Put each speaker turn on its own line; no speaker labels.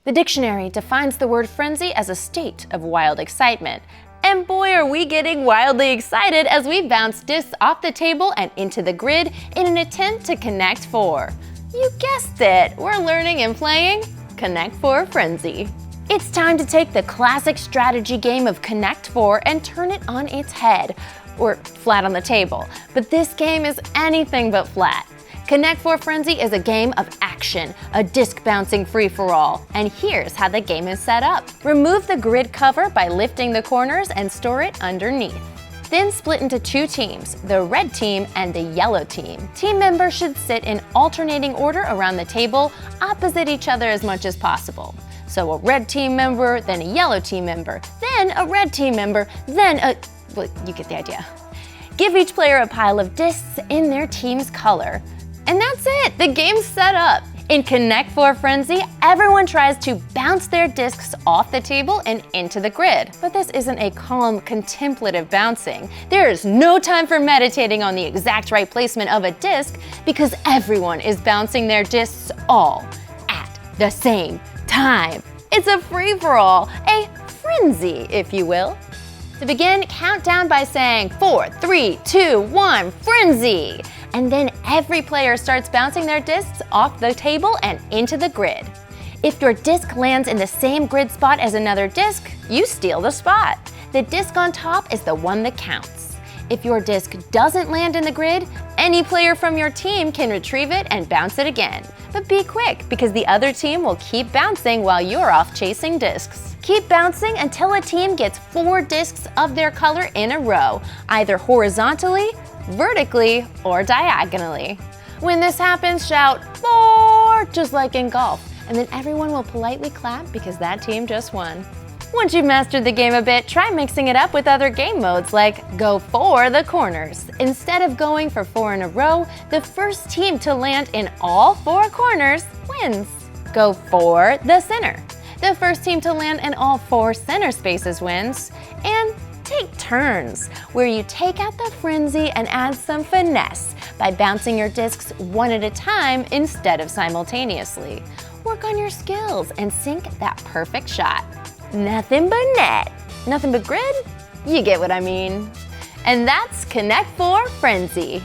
The dictionary defines the word frenzy as a state of wild excitement. And boy, are we getting wildly excited as we bounce discs off the table and into the grid in an attempt to connect 4. You guessed it, we're learning and playing Connect 4 Frenzy. It's time to take the classic strategy game of Connect 4 and turn it on its head, or flat on the table. But this game is anything but flat. Connect 4 Frenzy is a game of action, a disc bouncing free-for-all. And here's how the game is set up. Remove the grid cover by lifting the corners and store it underneath. Then split into 2 teams, the red team and the yellow team. Team members should sit in alternating order around the table, opposite each other as much as possible. So a red team member, then a yellow team member, then a red team member, then a... well, you get the idea. Give each player a pile of discs in their team's color. And that's it, the game's set up. In Connect 4 Frenzy, everyone tries to bounce their discs off the table and into the grid. But this isn't a calm, contemplative bouncing. There is no time for meditating on the exact right placement of a disc because everyone is bouncing their discs all at the same time. It's a free-for-all, a frenzy, if you will. To begin, count down by saying 4, 3, 2, 1, frenzy! And then every player starts bouncing their discs off the table and into the grid. If your disc lands in the same grid spot as another disc, you steal the spot. The disc on top is the one that counts. If your disc doesn't land in the grid, any player from your team can retrieve it and bounce it again. But be quick, because the other team will keep bouncing while you're off chasing discs. Keep bouncing until a team gets 4 discs of their color in a row, either horizontally, vertically, or diagonally. When this happens, shout 4, just like in golf, and then everyone will politely clap because that team just won. Once you've mastered the game a bit, try mixing it up with other game modes like go for the corners. Instead of going for 4 in a row, the first team to land in all 4 corners wins. Go for the center. The first team to land in all 4 center spaces wins. And take turns, where you take out the frenzy and add some finesse by bouncing your discs one at a time instead of simultaneously. Work on your skills and sink that perfect shot. Nothing but net. Nothing but grid? You get what I mean. And that's Connect 4 Frenzy.